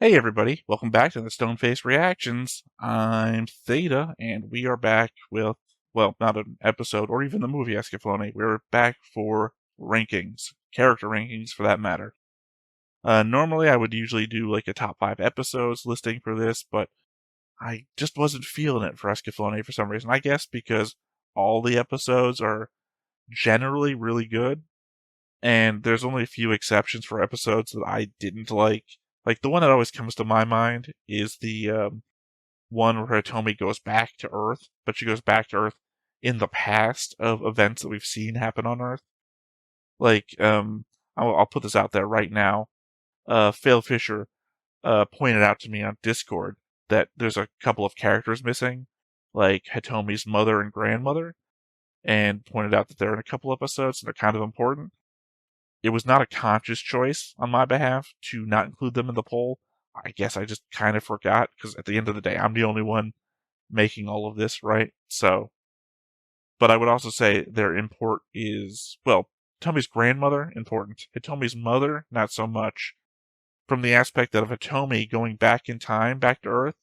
Hey everybody, welcome back to the Stoneface Reactions. I'm Theta, and we are back with, well, not an episode or even the movie Escaflowne. We're back for rankings, character rankings for that matter. Normally I would usually do like a top 5 episodes listing for this, but I just wasn't feeling it for Escaflowne for some reason. I guess because all the episodes are generally really good, and there's only a few exceptions for episodes that I didn't like. Like the one that always comes to my mind is the one where Hitomi goes back to Earth, but she goes back to Earth in the past of events that we've seen happen on Earth. Like, I'll put this out there right now. Phil Fisher pointed out to me on Discord that there's a couple of characters missing, like Hitomi's mother and grandmother, and pointed out that they're in a couple episodes and they're kind of important. It was not a conscious choice on my behalf to not include them in the poll. I guess I just kind of forgot because at the end of the day, I'm the only one making all of this, right? So, but I would also say their import is, well, Hitomi's grandmother, important. Hitomi's mother, not so much. From the aspect of Hitomi going back in time, back to Earth,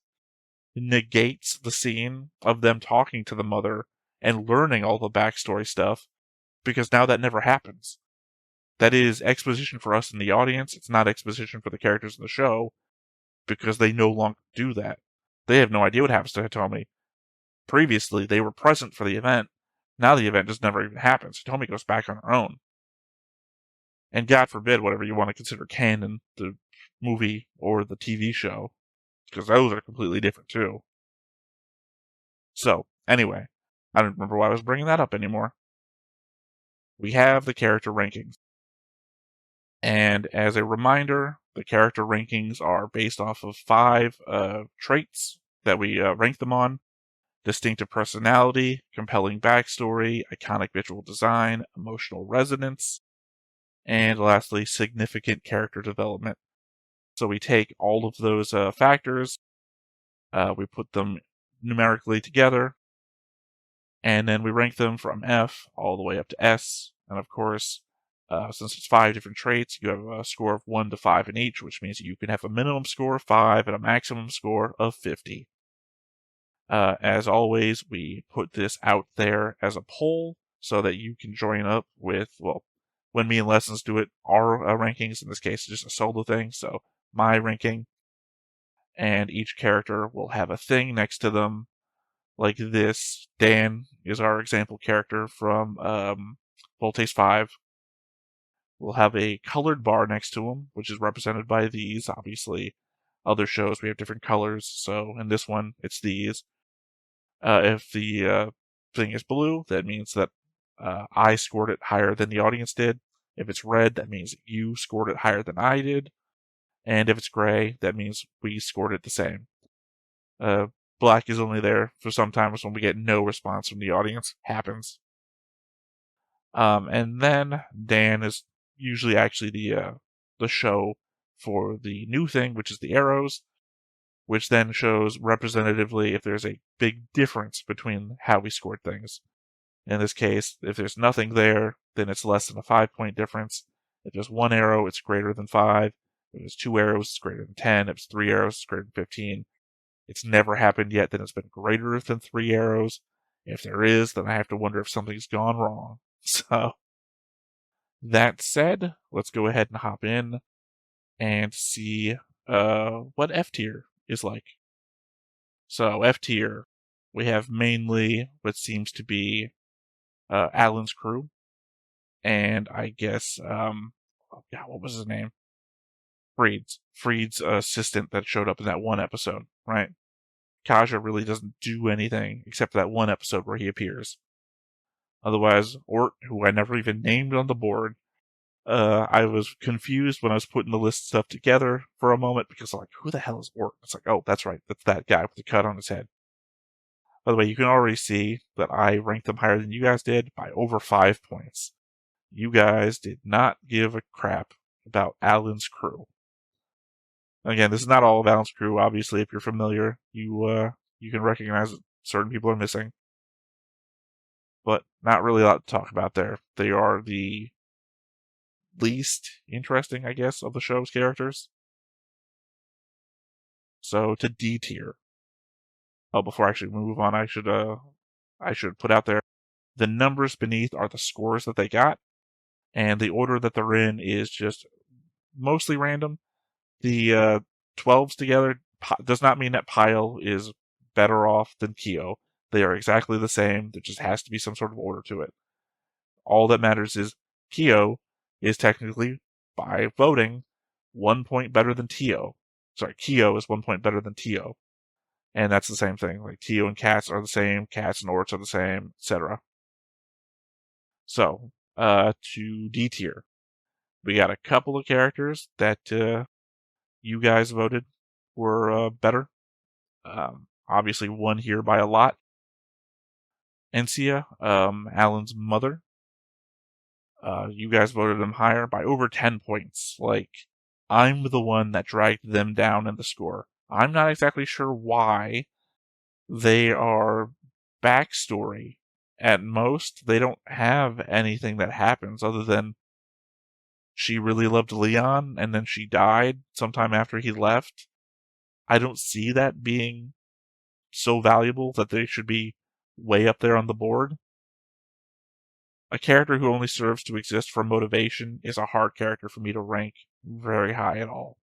negates the scene of them talking to the mother and learning all the backstory stuff because now that never happens. That is exposition for us in the audience. It's not exposition for the characters in the show because they no longer do that. They have no idea what happens to Hitomi. Previously, they were present for the event. Now the event just never even happens. Hitomi goes back on her own. And God forbid, whatever you want to consider canon, the movie or the TV show, because those are completely different too. So, anyway, I don't remember why I was bringing that up anymore. We have the character rankings. And as a reminder, the character rankings are based off of 5 traits that we rank them on: distinctive personality, compelling backstory, iconic visual design, emotional resonance, and lastly, significant character development. So we take all of those factors, we put them numerically together, and then we rank them from F all the way up to S. And of course, since it's 5 different traits, you have a score of 1 to 5 in each, which means you can have a minimum score of 5 and a maximum score of 50. As always, we put this out there as a poll so that you can join up with, well, when me and Lessons do it, our rankings. In this case, it's just a solo thing, so my ranking. And each character will have a thing next to them, like this. Dan is our example character from Voltace 5. We'll have a colored bar next to him, which is represented by these. Obviously, other shows we have different colors, so in this one, it's these. If the thing is blue, that means that I scored it higher than the audience did. If it's red, that means you scored it higher than I did. And if it's gray, that means we scored it the same. Uh, Black is only there for sometimes when we get no response from the audience. Happens. And then Dan is usually actually the show for the new thing, which is the arrows, which then shows representatively if there's a big difference between how we scored things. In this case, if there's nothing there, then it's less than a 5-point difference. If there's 1 arrow, it's greater than 5. If there's 2 arrows, it's greater than 10. If it's 3 arrows, it's greater than 15. It's never happened yet that it's been greater than 3 arrows. If there is, then I have to wonder if something's gone wrong. So, that said, let's go ahead and hop in and see what F tier is like. So, F tier, we have mainly what seems to be Alan's crew, and I guess, oh God, what was his name? Freed's assistant that showed up in that one episode, right? Kaja really doesn't do anything except for that one episode where he appears. Otherwise, Ort, who I never even named on the board, I was confused when I was putting the list stuff together for a moment because I'm like, who the hell is Ort? It's like, oh, that's right, that's that guy with the cut on his head. By the way, you can already see that I ranked them higher than you guys did by over 5 points. You guys did not give a crap about Alan's crew. Again, this is not all of Alan's crew. Obviously, if you're familiar, you can recognize that certain people are missing, but not really a lot to talk about there. They are the least interesting, I guess, of the show's characters. So to D tier. Oh, before I actually move on, I should put out there the numbers beneath are the scores that they got, and the order that they're in is just mostly random. The 12s together does not mean that Pyle is better off than Kyo. They are exactly the same. There just has to be some sort of order to it. All that matters is Kyo is technically, by voting, 1 point better than Tio. Sorry, Kyo is 1 point better than Tio. And that's the same thing. Like Tio and Cats are the same, Cats and Orts are the same, etc. So, to D tier. We got a couple of characters that you guys voted were better. Obviously, one here by a lot. Encia, Alan's mother. You guys voted them higher by over 10 points. Like, I'm the one that dragged them down in the score. I'm not exactly sure why. They are backstory. At most, they don't have anything that happens other than she really loved Leon and then she died sometime after he left. I don't see that being so valuable that they should be way up there on the board. A character who only serves to exist for motivation is a hard character for me to rank very high at all.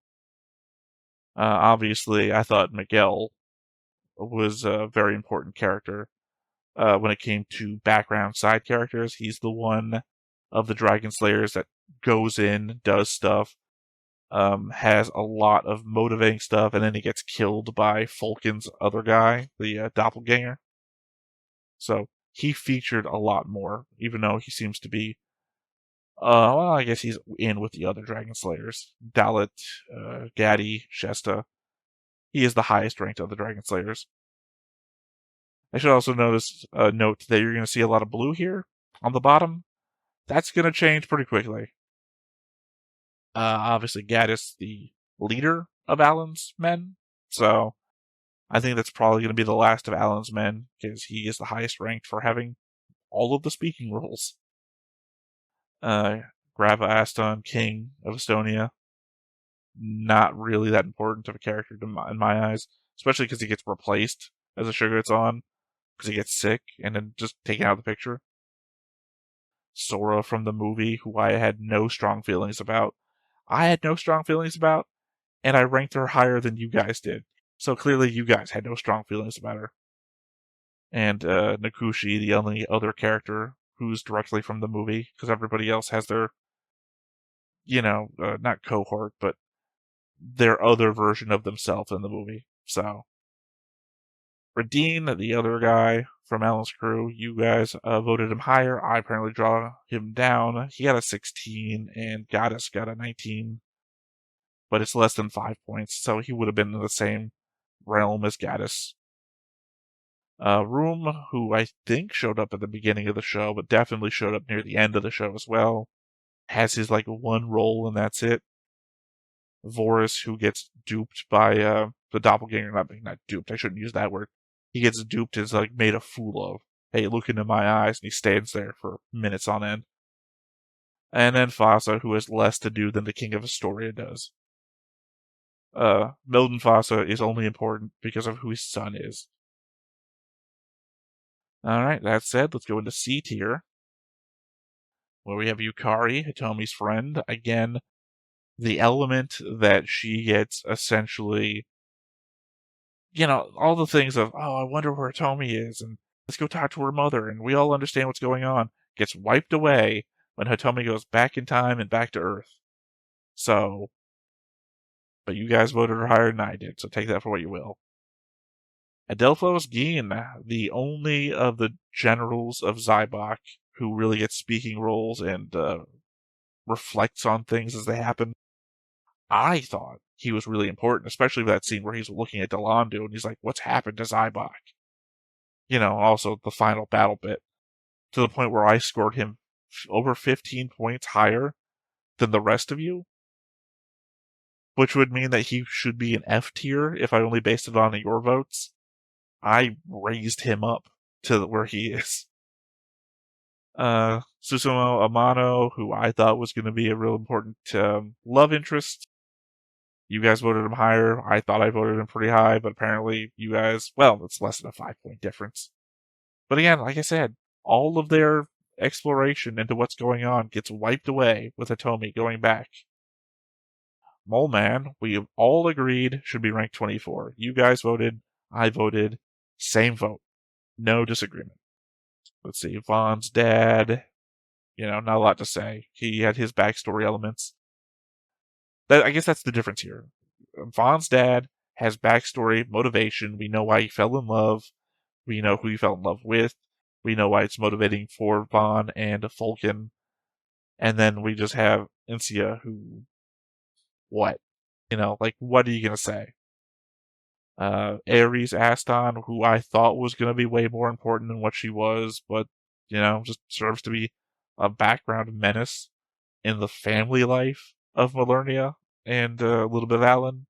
Obviously, I thought Miguel was a very important character. When it came to background side characters, he's the one of the Dragon Slayers that goes in, does stuff, has a lot of motivating stuff, and then he gets killed by Fulkin's other guy, the doppelganger. So he featured a lot more, even though he seems to be, well, I guess he's in with the other Dragon Slayers. Dalit, Gaddy, Shesta. He is the highest ranked of the Dragon Slayers. I should also note that you're going to see a lot of blue here on the bottom. That's going to change pretty quickly. Obviously, Gaddis, the leader of Alan's men, so I think that's probably going to be the last of Alan's men, because he is the highest ranked for having all of the speaking roles. Grava Aston, King of Estonia, not really that important of a character in my eyes, especially because he gets replaced as the show gets on, because he gets sick and then just taken out of the picture. Sora from the movie, who I had no strong feelings about. And I ranked her higher than you guys did. So clearly you guys had no strong feelings about her. And Nakushi, the only other character who's directly from the movie, because everybody else has their, not cohort, but their other version of themselves in the movie. So, Radine, the other guy from Alan's crew, you guys voted him higher. I apparently draw him down. He got a 16, and Goddess got a 19. But it's less than 5 points, so he would have been in the same realm as Gaddis. Room, who I think showed up at the beginning of the show, but definitely showed up near the end of the show as well, has his one role and that's it. Vorus, who gets duped by the doppelganger, not duped, I shouldn't use that word. He gets duped and is made a fool of. Hey, look into my eyes, and he stands there for minutes on end. And then Fasa, who has less to do than the King of Astoria does. Milden Fasa is only important because of who his son is. Alright, that said, let's go into C tier, where we have Yukari, Hitomi's friend. Again, the element that she gets essentially, all the things of, oh, I wonder where Hitomi is, and let's go talk to her mother, and we all understand what's going on, gets wiped away when Hitomi goes back in time and back to Earth. So, but you guys voted her higher than I did, so take that for what you will. Adelphos Geen, the only of the generals of Zybok who really gets speaking roles and reflects on things as they happen. I thought he was really important, especially that scene where he's looking at Delandu and he's like, what's happened to Zybok? Also the final battle bit, to the point where I scored him over 15 points higher than the rest of you, which would mean that he should be an F tier if I only based it on your votes. I raised him up to where he is. Susumu Amano, who I thought was going to be a real important love interest. You guys voted him higher. I thought I voted him pretty high, but apparently you guys, well, it's less than a 5-point difference. But again, like I said, all of their exploration into what's going on gets wiped away with Hitomi going back. Mole Man, we have all agreed should be ranked 24. You guys voted, I voted, same vote. No disagreement. Let's see, Vaughn's dad, not a lot to say. He had his backstory elements. I guess that's the difference here. Vaughn's dad has backstory, motivation. We know why he fell in love. We know who he fell in love with. We know why it's motivating for Vaughn and Falcon. And then we just have Incia, who, what? What are you going to say? Ares Aston, who I thought was going to be way more important than what she was, but, just serves to be a background menace in the family life of Malernia and a little bit of Alan.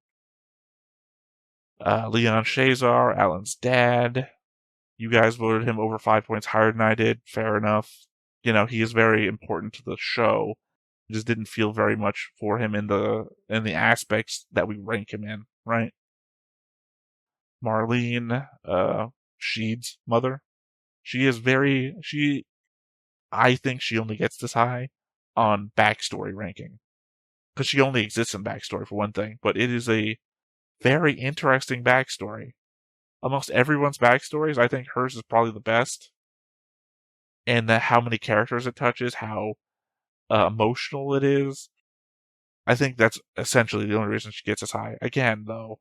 Leon Shazar, Alan's dad. You guys voted him over 5 points higher than I did. Fair enough. He is very important to the show. It just didn't feel very much for him in the aspects that we rank him in, right? Marlene, Sheed's mother. I think she only gets this high on backstory ranking. Because she only exists in backstory for one thing, but it is a very interesting backstory. Amongst everyone's backstories, I think hers is probably the best. And how many characters it touches, how emotional it is. I think that's essentially the only reason she gets as high. Again, though,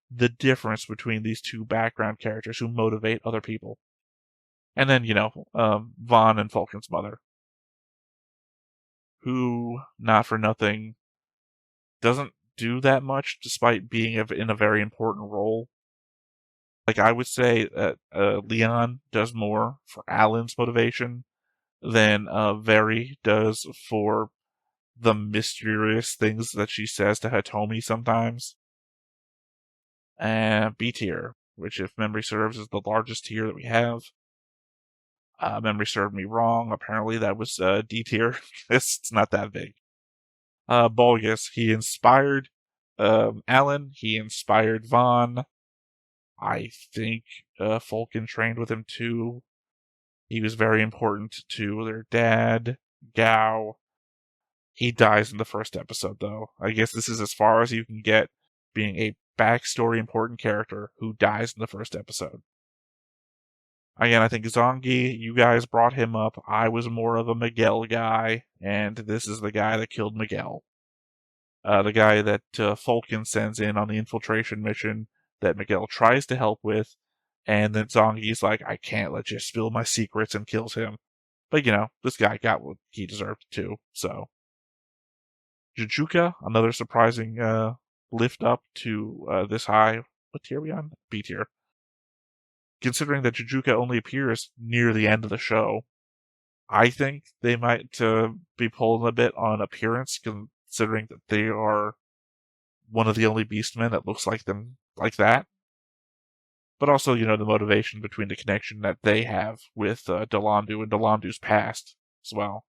the difference between these two background characters who motivate other people. And then, Vaughn and Falcon's mother, who, not for nothing, doesn't do that much despite being in a very important role. Like, I would say that Leon does more for Alan's motivation than Veri does for the mysterious things that she says to Hitomi sometimes. And B tier, which, if memory serves, is the largest tier that we have. Memory served me wrong. Apparently that was D tier. It's not that big. Bulgus, he inspired Alan. He inspired Vaughn. I think Falcon trained with him too. He was very important to their dad, Gao. He dies in the first episode, though. I guess this is as far as you can get being a backstory important character who dies in the first episode. Again, I think Zongi, you guys brought him up. I was more of a Miguel guy, and this is the guy that killed Miguel. The guy that Falcon sends in on the infiltration mission that Miguel tries to help with, and then Zongi's like, I can't let you spill my secrets, and kills him. But, this guy got what he deserved too, so. Jujuka, another surprising lift up to this high. What tier are we on? B tier. Considering that Jujuka only appears near the end of the show, I think they might be pulling a bit on appearance, considering that they are one of the only Beastmen that looks like them like that. But also, the motivation between the connection that they have with Delandu and Delandu's past as well.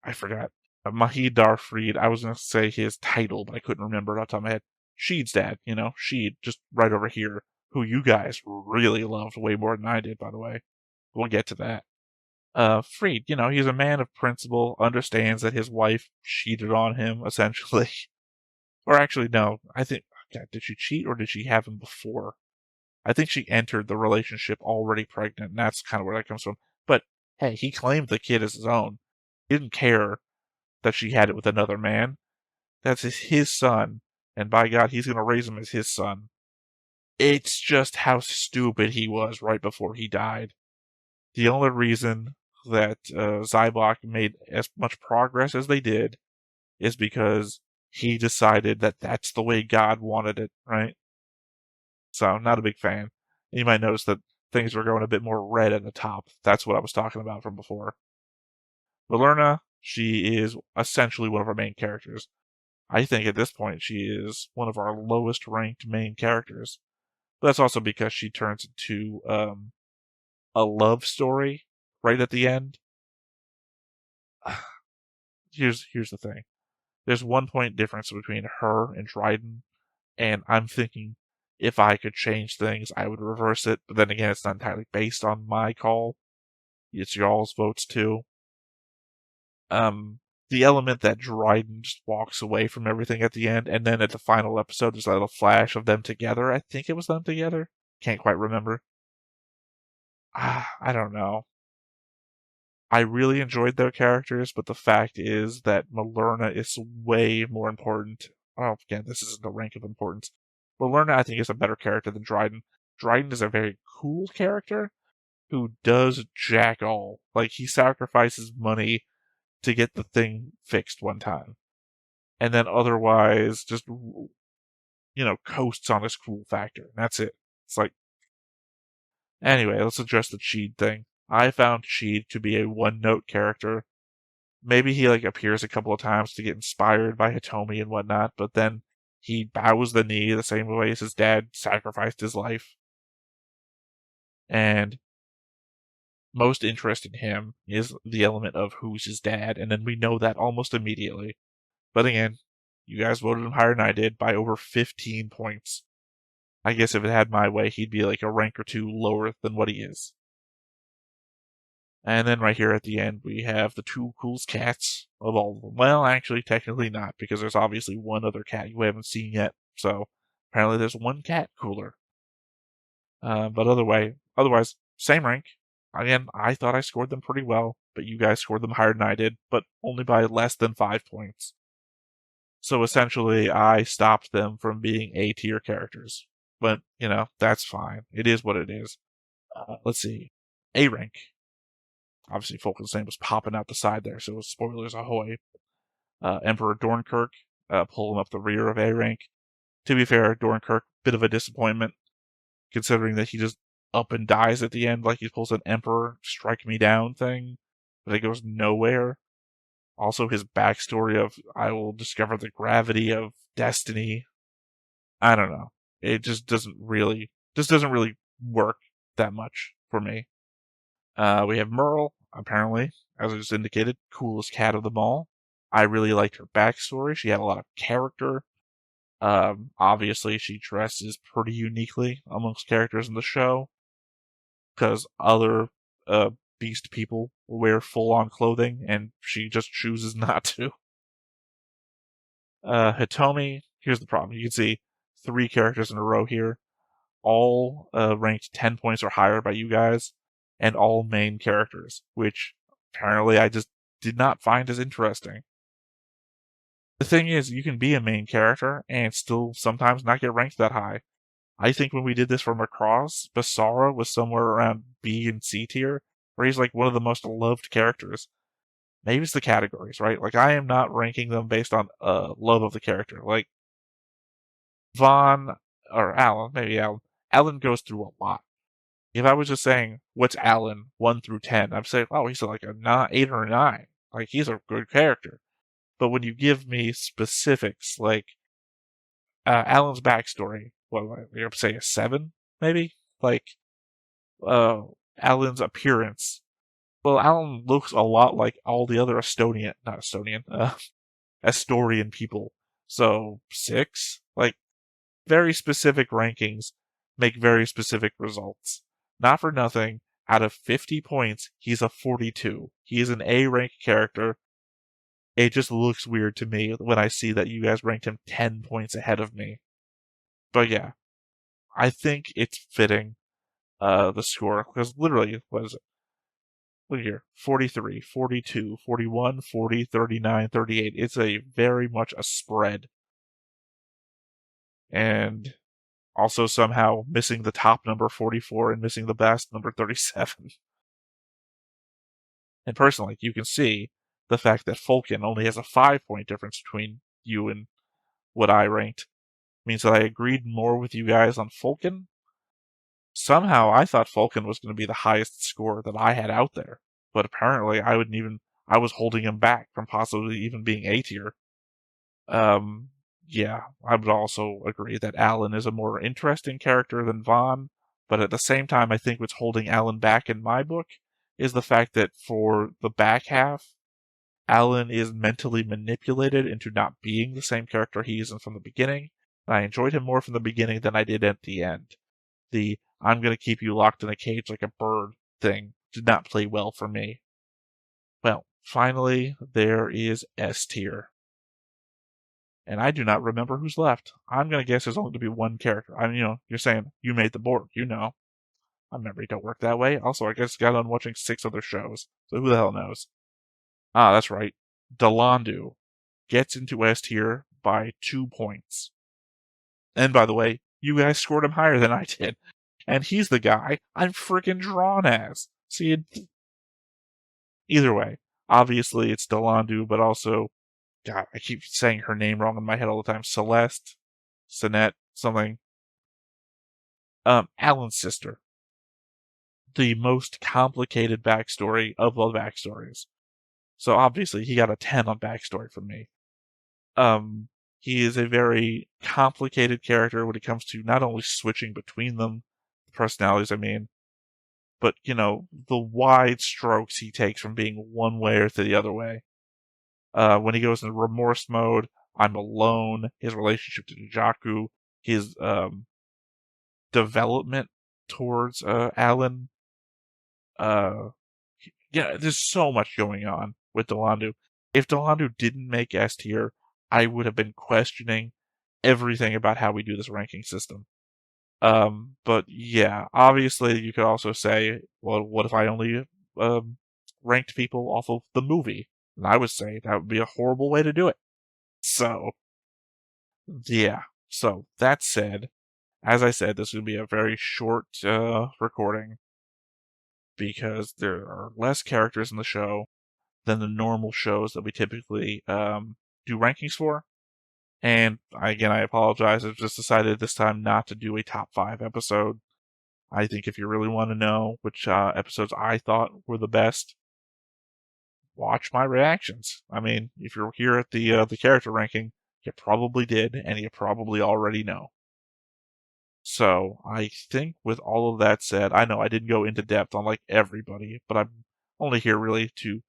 I forgot. Mahid Darfried, I was going to say his title, but I couldn't remember it off the top of my head. Sheed's dad, Sheed, just right over here, who you guys really loved way more than I did, by the way. We'll get to that. Freed, he's a man of principle, understands that his wife cheated on him, essentially. Or actually, no, I think, God, did she cheat or did she have him before? I think she entered the relationship already pregnant, and that's kind of where that comes from. But, hey, he claimed the kid as his own. He didn't care that she had it with another man. That's his son, and by God, he's going to raise him as his son. It's just how stupid he was right before he died. The only reason that Zybok made as much progress as they did is because he decided that that's the way God wanted it, right? So, not a big fan. You might notice that things were going a bit more red at the top. That's what I was talking about from before. Valerna, she is essentially one of our main characters. I think at this point she is one of our lowest ranked main characters. But that's also because she turns into a love story right at the end. Here's the thing. There's 1 point difference between her and Dryden. And I'm thinking if I could change things, I would reverse it. But then again, it's not entirely based on my call. It's y'all's votes too. The element that Dryden just walks away from everything at the end, and then at the final episode, there's a little flash of them together. I think it was them together. Can't quite remember. I don't know. I really enjoyed their characters, but the fact is that Malerna is way more important. Oh, again, this isn't the rank of importance. Malerna, I think, is a better character than Dryden. Dryden is a very cool character who does jack all. Like, he sacrifices money to get the thing fixed one time. And then otherwise, just, coasts on his cool factor. And that's it. It's like, anyway, let's address the Cheed thing. I found Cheed to be a one-note character. Maybe he appears a couple of times to get inspired by Hitomi and whatnot, but then he bows the knee the same way as his dad sacrificed his life. And most interesting in him is the element of who's his dad, and then we know that almost immediately. But again, you guys voted him higher than I did by over 15 points. I guess if it had my way, he'd be a rank or two lower than what he is. And then right here at the end, we have the two coolest cats of all of them. Well, actually, technically not, because there's obviously one other cat you haven't seen yet. So apparently there's one cat cooler. But otherwise, same rank. Again, I thought I scored them pretty well, but you guys scored them higher than I did, but only by less than 5 points. So essentially, I stopped them from being A-tier characters. But, that's fine. It is what it is. Let's see. A rank. Obviously, Fulton's name was popping out the side there, so spoilers ahoy. Emperor Dornkirk, pulling up the rear of A rank. To be fair, Dornkirk, bit of a disappointment, considering that he just up and dies at the end like he pulls an Emperor strike me down thing, but it goes nowhere. Also, his backstory of I will discover the gravity of destiny. I don't know. It just doesn't really work that much for me. We have Merle, apparently, as I just indicated, coolest cat of them all. I really liked her backstory. She had a lot of character. Obviously, she dresses pretty uniquely amongst characters in the show, because other beast people wear full-on clothing, and she just chooses not to. Hitomi, here's the problem. You can see 3 characters in a row here, all ranked 10 points or higher by you guys, and all main characters, which apparently I just did not find as interesting. The thing is, you can be a main character and still sometimes not get ranked that high. I think when we did this for Macross, Basara was somewhere around B and C tier, where he's one of the most loved characters. Maybe it's the categories, right? I am not ranking them based on love of the character. Vaughn, or Alan, maybe Alan. Alan goes through a lot. If I was just saying, what's Alan, 1 through 10, I'd say, oh, he's a 8 or a 9. He's a good character. But when you give me specifics, Alan's backstory, you're say a 7, maybe? Alan's appearance. Well, Alan looks a lot like all the other Astorian people. So, 6? Very specific rankings make very specific results. Not for nothing, out of 50 points, he's a 42. He is an A-rank character. It just looks weird to me when I see that you guys ranked him 10 points ahead of me. But yeah, I think it's fitting, the score, because literally, what is it? Look here, 43, 42, 41, 40, 39, 38. It's a very much a spread. And also somehow missing the top number 44 and missing the best number 37. And personally, you can see the fact that Fulkin only has a 5-point difference between you and what I ranked means that I agreed more with you guys on Fulkin. Somehow I thought Fulkin was going to be the highest score that I had out there, but apparently I was holding him back from possibly even being A tier. Yeah, I would also agree that Alan is a more interesting character than Vaughn, but at the same time, I think what's holding Alan back in my book is the fact that for the back half, Alan is mentally manipulated into not being the same character he is from the beginning, I enjoyed him more from the beginning than I did at the end. The I'm going to keep you locked in a cage like a bird thing did not play well for me. Well, finally, there is S tier. And I do not remember who's left. I'm going to guess there's only to be one character. I mean, you're saying you made the board. My memory don't work that way. Also, I just got on watching 6 other shows, so who the hell knows? Ah, that's right. Delandu gets into S tier by 2 points. And by the way, you guys scored him higher than I did. And he's the guy I'm freaking drawn as. See, either way, obviously it's Delandu, but also, God, I keep saying her name wrong in my head all the time. Celeste, Sinette, something. Alan's sister. The most complicated backstory of all backstories. So obviously he got a 10 on backstory from me. He is a very complicated character when it comes to not only switching between them, personalities, I mean, but, the wide strokes he takes from being one way or to the other way. When he goes into remorse mode, I'm alone, his relationship to Jaku, his development towards Alan. There's so much going on with Delandu. If Delandu didn't make S tier, I would have been questioning everything about how we do this ranking system. But yeah, obviously you could also say, well, what if I only ranked people off of the movie? And I would say that would be a horrible way to do it. So, yeah. So, that said, as I said, this would be a very short recording because there are less characters in the show than the normal shows that we typically do rankings for. And again, I apologize. I've just decided this time not to do a top 5 episode. I think if you really want to know which episodes I thought were the best, watch my reactions. I mean, if you're here at the character ranking, you probably did, and you probably already know. So I think with all of that said, I know I didn't go into depth on like everybody, but I'm only here really to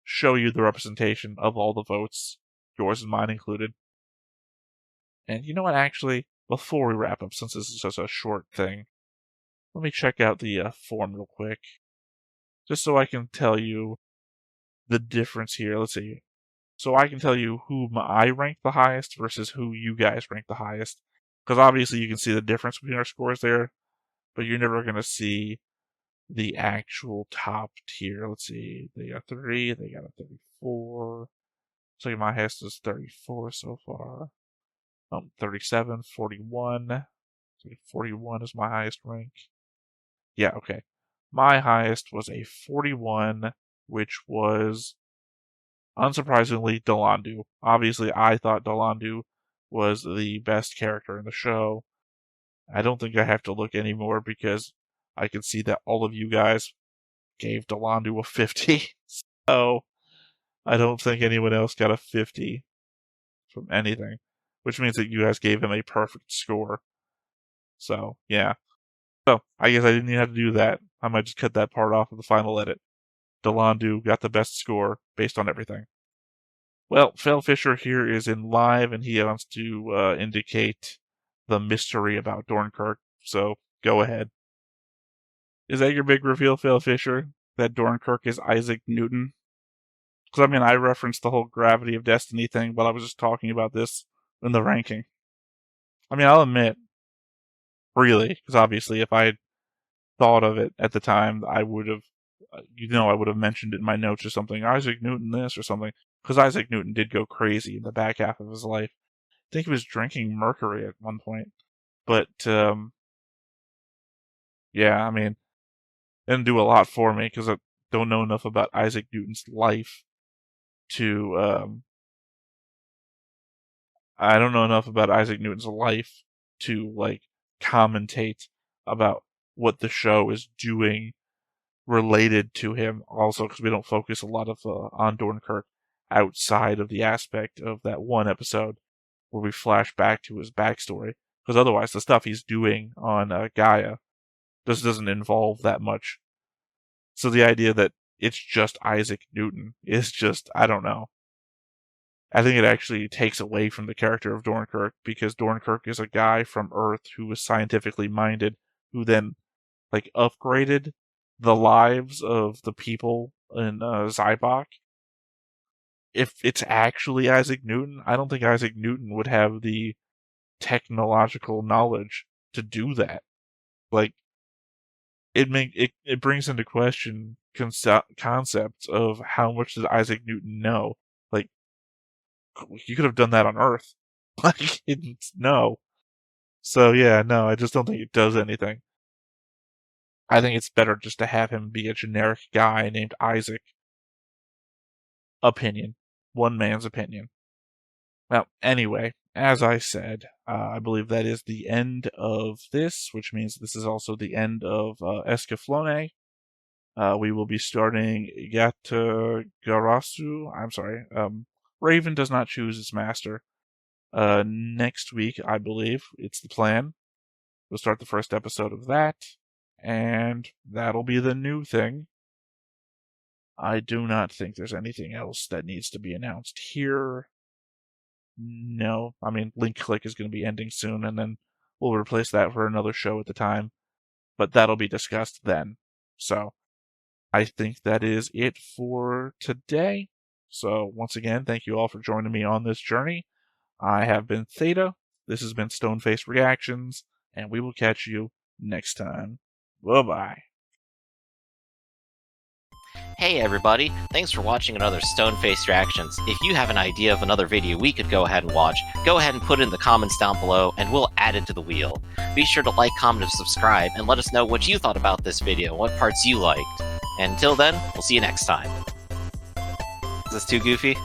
show you the representation of all the votes, yours and mine included. And you know what, actually, before we wrap up, since this is just a short thing, let me check out the form real quick, just so I can tell you the difference here. Let's see. So I can tell you whom I rank the highest versus who you guys rank the highest. Because obviously you can see the difference between our scores there, but you're never going to see the actual top tier. Let's see. They got 3, they got a 34. So my highest is 34 so far. 37, 41. 41 is my highest rank. Yeah, okay. My highest was a 41, which was, unsurprisingly, Delandu. Obviously, I thought Delandu was the best character in the show. I don't think I have to look anymore because I can see that all of you guys gave Delandu a 50. So I don't think anyone else got a 50 from anything, which means that you guys gave him a perfect score. So, yeah. So, I guess I didn't even have to do that. I might just cut that part off of the final edit. Delandu got the best score based on everything. Well, Phil Fisher here is in live, and he wants to indicate the mystery about Dornkirk, so go ahead. Is that your big reveal, Phil Fisher? That Dornkirk is Isaac Newton? Because, I mean, I referenced the whole Gravity of Destiny thing, but I was just talking about this in the ranking. I mean, I'll admit, really, because obviously if I had thought of it at the time, I would have, I would have mentioned it in my notes or something, Isaac Newton this or something, because Isaac Newton did go crazy in the back half of his life. I think he was drinking mercury at one point. But, yeah, I mean, it didn't do a lot for me because I don't know enough about Isaac Newton's life to, I don't know enough about Isaac Newton's life to, like, commentate about what the show is doing related to him. Also, because we don't focus a lot of on Dornkirk outside of the aspect of that one episode where we flash back to his backstory. Because otherwise, the stuff he's doing on Gaia just doesn't involve that much. So the idea that it's just Isaac Newton is just, I don't know. I think it actually takes away from the character of Dornkirk, because Dornkirk is a guy from Earth who was scientifically minded, who then upgraded the lives of the people in Zybok. If it's actually Isaac Newton, I don't think Isaac Newton would have the technological knowledge to do that. Like, it brings into question concepts of how much does Isaac Newton know. Like, you could have done that on Earth. Like, no. So yeah, no, I just don't think it does anything. I think it's better just to have him be a generic guy named Isaac. Opinion. One man's opinion. Well, anyway, as I said, I believe that is the end of this, which means this is also the end of Escaflowne. We will be starting Garasu. I'm sorry. Raven does not choose its master. Next week, I believe. It's the plan. We'll start the first episode of that, and that'll be the new thing. I do not think there's anything else that needs to be announced here. No. I mean, Link Click is going to be ending soon, and then we'll replace that for another show at the time. But that'll be discussed then. So, I think that is it for today. So, once again, thank you all for joining me on this journey. I have been Theta. This has been Stoneface Reactions, and we will catch you next time. Bye-bye. Hey everybody, thanks for watching another Stoneface Reactions. If you have an idea of another video we could go ahead and watch, go ahead and put it in the comments down below and we'll add it to the wheel. Be sure to like, comment, and subscribe, and let us know what you thought about this video, what parts you liked. And until then, we'll see you next time. Is this too goofy?